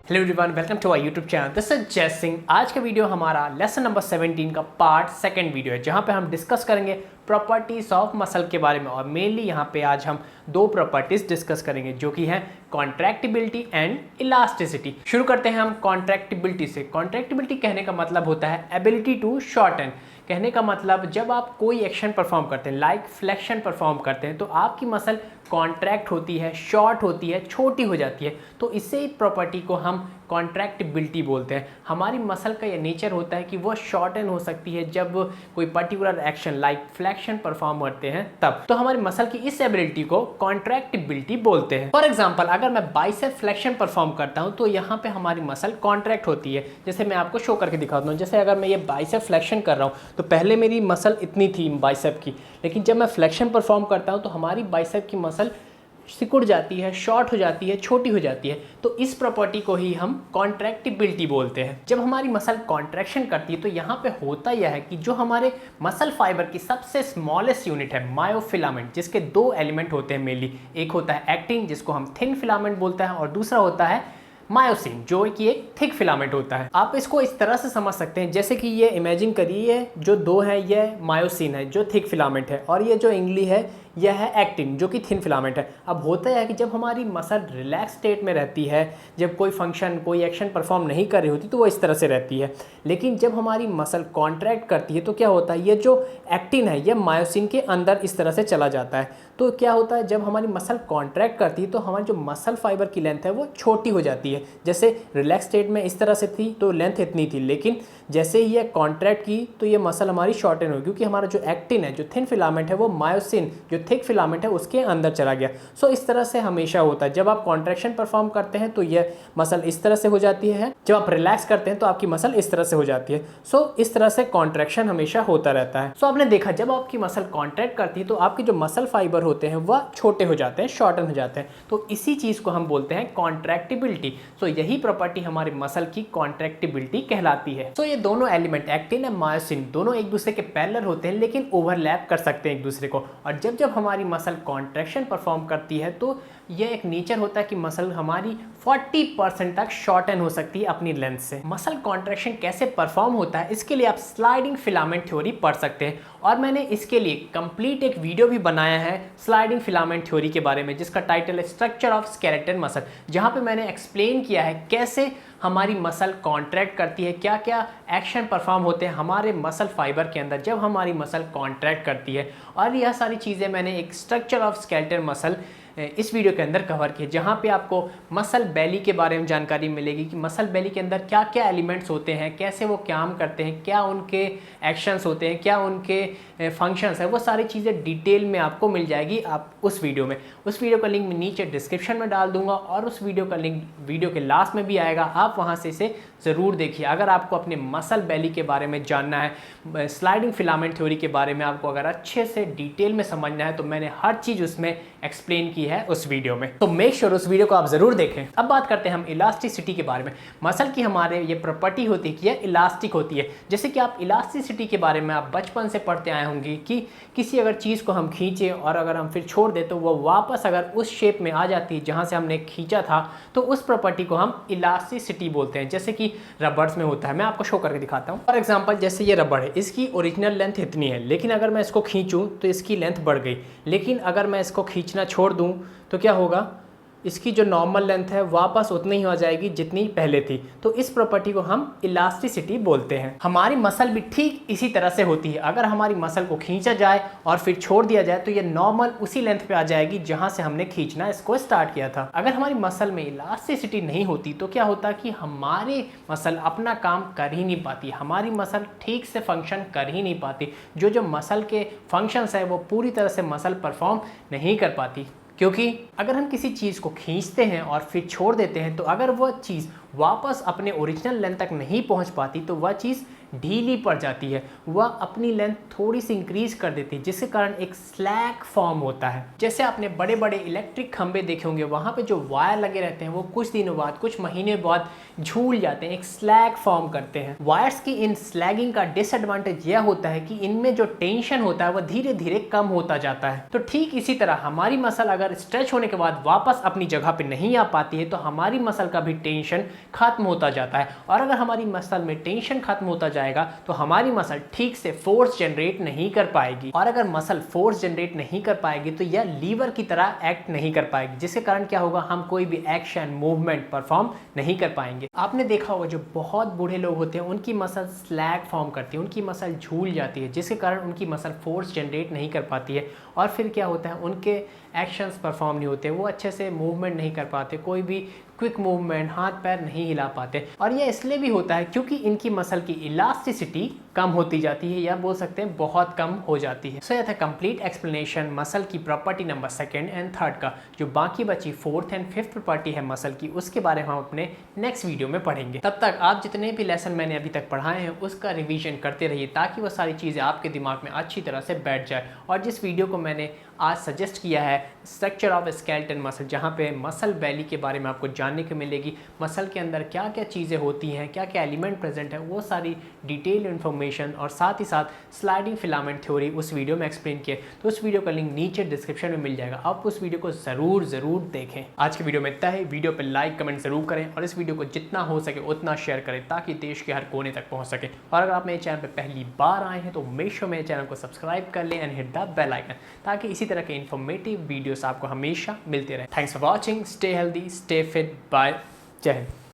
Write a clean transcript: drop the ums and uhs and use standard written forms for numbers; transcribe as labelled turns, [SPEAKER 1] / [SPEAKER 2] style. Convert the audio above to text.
[SPEAKER 1] Hello everyone, welcome to our YouTube channel. This is Jay Singh. आज का video हमारा lesson number 17 का पार्ट सेकंड वीडियो है, जहां पे हम डिस्कस करेंगे प्रॉपर्टीज ऑफ मसल के बारे में। और मेनली यहां पे आज हम दो प्रॉपर्टीज डिस्कस करेंगे जो कि हैं कॉन्ट्रैक्टिबिलिटी एंड इलास्टिसिटी। शुरू करते हैं हम कॉन्ट्रैक्टिबिलिटी से। कॉन्ट्रैक्टिबिलिटी कहने का मतलब होता है एबिलिटी टू शॉर्टन। कहने का मतलब जब आप कोई एक्शन परफॉर्म करते हैं, लाइक फ्लेक्शन परफॉर्म करते हैं, तो आपकी मसल कॉन्ट्रैक्ट होती है, शॉर्ट होती है, छोटी हो जाती है। तो इससे प्रॉपर्टी को हम कॉन्ट्रैक्टिबिलिटी बोलते हैं। हमारी मसल का ये नेचर होता है कि वो शॉर्टन हो सकती है जब कोई particular action like flexion perform करते हैं तब। तो हमारी मसल की इस एबिलिटी को कॉन्ट्रैक्टिबिलिटी बोलते हैं। फॉर एग्जांपल, अगर मैं बाइसेप फ्लेक्शन परफॉर्म करता हूं तो यहाँ पे हमारी मसल कॉन्ट्रैक्ट होती है। जैसे मैं आपको शो करके दिखाता हूँ। जैसे अगर मैं ये बाइसेप फ्लेक्शन कर रहा हूँ तो पहले मेरी मसल इतनी थी बाइसेप की, लेकिन जब मैं फ्लेक्शन परफॉर्म करता हूँ तो हमारी बाइसेप की मसल सिकुड़ जाती है, शॉर्ट हो जाती है, छोटी हो जाती है। तो इस प्रॉपर्टी को ही हम कॉन्ट्रैक्टिबिलिटी बोलते हैं। जब हमारी मसल कॉन्ट्रैक्शन करती है तो यहाँ पे होता यह है कि जो हमारे मसल फाइबर की सबसे स्मॉलेस्ट यूनिट है मायोफिलामेंट, जिसके दो एलिमेंट होते हैं मेनली। एक होता है एक्टिन, जिसको हम थिन फिलामेंट बोलते हैं, और दूसरा होता है मायोसिन, जो कि एक थिक फिलामेंट होता है। आप इसको इस तरह से समझ सकते हैं जैसे कि ये इमेजिन करिए, जो दो है ये मायोसिन है जो थिक फिलामेंट है, और ये जो इंगली है यह है एक्टिन जो कि थिन फिलामेंट है। अब होता है कि जब हमारी मसल रिलैक्स स्टेट में रहती है, जब कोई फंक्शन कोई एक्शन परफॉर्म नहीं कर रही होती तो वो इस तरह से रहती है। लेकिन जब हमारी मसल कॉन्ट्रैक्ट करती है तो क्या होता है, ये जो एक्टिन है ये मायोसिन के अंदर इस तरह से चला जाता है। तो क्या होता है, जब हमारी मसल कॉन्ट्रैक्ट करती है तो हमारी जो मसल फाइबर की लेंथ है वो छोटी हो जाती है। जैसे रिलैक्स स्टेट में इस तरह से थी तो लेंथ इतनी थी, लेकिन जैसे ही ये कॉन्ट्रैक्ट की तो ये मसल हमारी शॉर्टन हो, क्योंकि हमारा जो एक्टिन है, जो थिन फिलामेंट है, वो मायोसिन जो थिक फिलामेंट है उसके अंदर चला गया। सो इस तरह से हमेशा होता है। जब आप कॉन्ट्रैक्शन परफॉर्म करते हैं तो यह मसल इस तरह से हो जाती है, जब आप रिलैक्स करते हैं तो आपकी मसल इस तरह से हो जाती है। सो इस तरह से कॉन्ट्रैक्शन हमेशा होता रहता है। सो आपने देखा, जब आपकी मसल कॉन्ट्रैक्ट करती है तो आपके जो मसल फाइबर होते हैं वह छोटे हो जाते हैं, शॉर्टन हो जाते हैं। तो इसी चीज को हम बोलते हैं कॉन्ट्रैक्टिबिलिटी। सो यही प्रॉपर्टी हमारे मसल की कॉन्ट्रैक्टिबिलिटी कहलाती है। सो ये दोनों एलिमेंट एक्टिन और मायोसिन दोनों एक दूसरे के पैरेलल होते हैं, लेकिन ओवरलैप कर सकते हैं एक दूसरे को। और जब जब हमारी मसल कॉन्ट्रैक्शन परफॉर्म करती है तो यह एक नेचर होता है कि मसल हमारी 40% तक शॉर्टन हो सकती है अपनी लेंथ से। मसल कॉन्ट्रैक्शन कैसे परफॉर्म होता है इसके लिए आप स्लाइडिंग फिलामेंट थ्योरी पढ़ सकते हैं, और मैंने इसके लिए कंप्लीट एक वीडियो भी बनाया है स्लाइडिंग फिलामेंट थ्योरी के बारे में, जिसका टाइटल है स्ट्रक्चर ऑफ स्केलेटन मसल, जहां पे मैंने एक्सप्लेन किया है कैसे हमारी मसल कॉन्ट्रैक्ट करती है, क्या क्या एक्शन परफॉर्म होते हैं हमारे मसल फाइबर के अंदर जब हमारी मसल कॉन्ट्रैक्ट करती है। और यह सारी चीज़ें मैंने एक स्ट्रक्चर ऑफ स्केलेटन मसल इस वीडियो के अंदर कवर किए, जहाँ पे आपको मसल बेली के बारे में जानकारी मिलेगी कि मसल बेली के अंदर क्या क्या एलिमेंट्स होते हैं, कैसे वो काम करते हैं, क्या उनके एक्शंस होते हैं, क्या उनके फंक्शंस है, वो सारी चीज़ें डिटेल में आपको मिल जाएगी आप उस वीडियो में। उस वीडियो का लिंक मैं नीचे डिस्क्रिप्शन में डाल दूंगा, और उस वीडियो का लिंक वीडियो के लास्ट में भी आएगा। आप वहाँ से इसे ज़रूर देखिए अगर आपको अपने मसल बेली के बारे में जानना है, स्लाइडिंग फिलामेंट थ्योरी के बारे में आपको अगर अच्छे से डिटेल में समझना है, तो मैंने हर चीज़ उसमें एक्सप्लेन की है उस वीडियो में। तो मेक श्योर उस वीडियो को आप जरूर देखें। अब बात करते हैं हम इलास्टिसिटी के बारे में। मसल की हमारे ये प्रॉपर्टी होती है कि यह इलास्टिक होती है। जैसे कि आप इलास्टिसिटी के बारे में आप बचपन से पढ़ते आए होंगे कि किसी अगर चीज़ को हम खींचे और अगर हम फिर छोड़ दें तो वो वापस अगर उस शेप में आ जाती है जहाँ से हमने खींचा था, तो उस प्रॉपर्टी को हम इलास्टिसिटी बोलते हैं। जैसे कि रबर्स में होता है, मैं आपको शो करके दिखाता हूँ। फॉर एग्जाम्पल, जैसे ये रबड़ है, इसकी ओरिजिनल लेंथ इतनी है, लेकिन अगर मैं इसको खींचूँ तो इसकी लेंथ बढ़ गई। लेकिन अगर मैं इसको खींचना छोड़ दूँ तो क्या होगा, इसकी जो नॉर्मल लेंथ है वापस उतनी ही हो जाएगी जितनी पहले थी। तो इस प्रॉपर्टी को हम इलास्टिसिटी बोलते हैं। हमारी मसल भी ठीक इसी तरह से होती है। अगर हमारी मसल को खींचा जाए और फिर छोड़ दिया जाए तो ये नॉर्मल उसी लेंथ पे आ जाएगी जहां से हमने खींचना इसको स्टार्ट किया था। अगर हमारी मसल में इलास्टिसिटी नहीं होती तो क्या होता कि हमारी मसल अपना काम कर ही नहीं पाती, हमारी मसल ठीक से फंक्शन कर ही नहीं पाती। जो मसल के फंक्शंस है वो पूरी तरह से मसल परफॉर्म नहीं कर पाती, क्योंकि अगर हम किसी चीज़ को खींचते हैं और फिर छोड़ देते हैं तो अगर वह चीज़ वापस अपने ओरिजिनल लेंथ तक नहीं पहुंच पाती तो वह चीज़ ढीली पड़ जाती है, वह अपनी लेंथ थोड़ी सी इंक्रीज कर देती है, जिसके कारण एक स्लैग फॉर्म होता है। जैसे आपने बड़े बड़े इलेक्ट्रिक खंभे देखे होंगे, वहाँ पे जो वायर लगे रहते हैं वो कुछ दिनों बाद, कुछ महीने बाद झूल जाते हैं, एक स्लैग फॉर्म करते हैं। वायर्स की इन स्लैगिंग का डिसएडवांटेज यह होता है कि इनमें जो टेंशन होता है वह धीरे धीरे कम होता जाता है। तो ठीक इसी तरह हमारी मसल अगर स्ट्रेच होने के बाद वापस अपनी जगह पे नहीं आ पाती है तो हमारी मसल का भी टेंशन खत्म होता जाता है, और अगर हमारी मसल में टेंशन खत्म होता जाएगा तो हमारी मसल ठीक से फोर्स जनरेट नहीं कर पाएगी, और अगर मसल फोर्स जनरेट नहीं कर पाएगी तो यह लीवर की तरह एक्ट नहीं कर पाएगी, जिसके कारण क्या होगा, हम कोई भी एक्शन मूवमेंट परफॉर्म नहीं कर पाएंगे। आपने देखा होगा जो बहुत बूढ़े लोग होते हैं उनकी मसल स्लैग फॉर्म करती है, उनकी मसल झूल जाती है, जिसके कारण उनकी मसल फोर्स जनरेट नहीं कर पाती है, और फिर क्या होता है, उनके एक्शंस परफॉर्म नहीं होते, वो अच्छे से मूवमेंट नहीं कर पाते, कोई भी क्विक मूवमेंट, हाथ पैर नहीं हिला पाते। और ये इसलिए भी होता है क्योंकि इनकी मसल की इलास्टिसिटी कम होती जाती है, या बोल सकते हैं बहुत कम हो जाती है। सो यह था कंप्लीट एक्सप्लेनेशन मसल की property number 2nd and 3rd का। जो बाकी बची 4th एंड 5th प्रॉपर्टी है मसल की, उसके बारे में हम अपने नेक्स्ट वीडियो में पढ़ेंगे। तब तक आप जितने भी लेसन मैंने अभी तक पढ़ाए हैं उसका रिवीजन करते रहिए, ताकि वो सारी चीज़ें आपके दिमाग में अच्छी तरह से बैठ जाए। और जिस वीडियो को मैंने आज सजेस्ट किया है, स्ट्रक्चर ऑफ स्केलेटन मसल, जहाँ पे मसल बेली के बारे में आपको जानने को मिलेगी, मसल के अंदर क्या क्या चीज़ें होती हैं, क्या क्या एलिमेंट प्रेजेंट है, वो सारी डिटेल इन्फॉर्मेशन, और साथ ही साथ स्लाइडिंग फिलामेंट थ्योरी उस वीडियो में एक्सप्लेन किए। तो उस वीडियो का लिंक नीचे डिस्क्रिप्शन में मिल जाएगा, आप उस वीडियो को ज़रूर देखें। आज की वीडियो में इतना ही। वीडियो पर लाइक कमेंट ज़रूर करें, और इस वीडियो को जितना हो सके उतना शेयर करें, ताकि देश के हर कोने तक पहुँच सके। और अगर आप मेरे चैनल पर पहली बार आए हैं तो मेक श्योर मेरे चैनल को सब्सक्राइब कर लें and hit the bell icon, ताकि इसी तरह के इन्फॉर्मेटिव वीडियोस आपको हमेशा मिलते रहे। Thanks for watching, stay healthy, stay fit, bye, जय हिंद।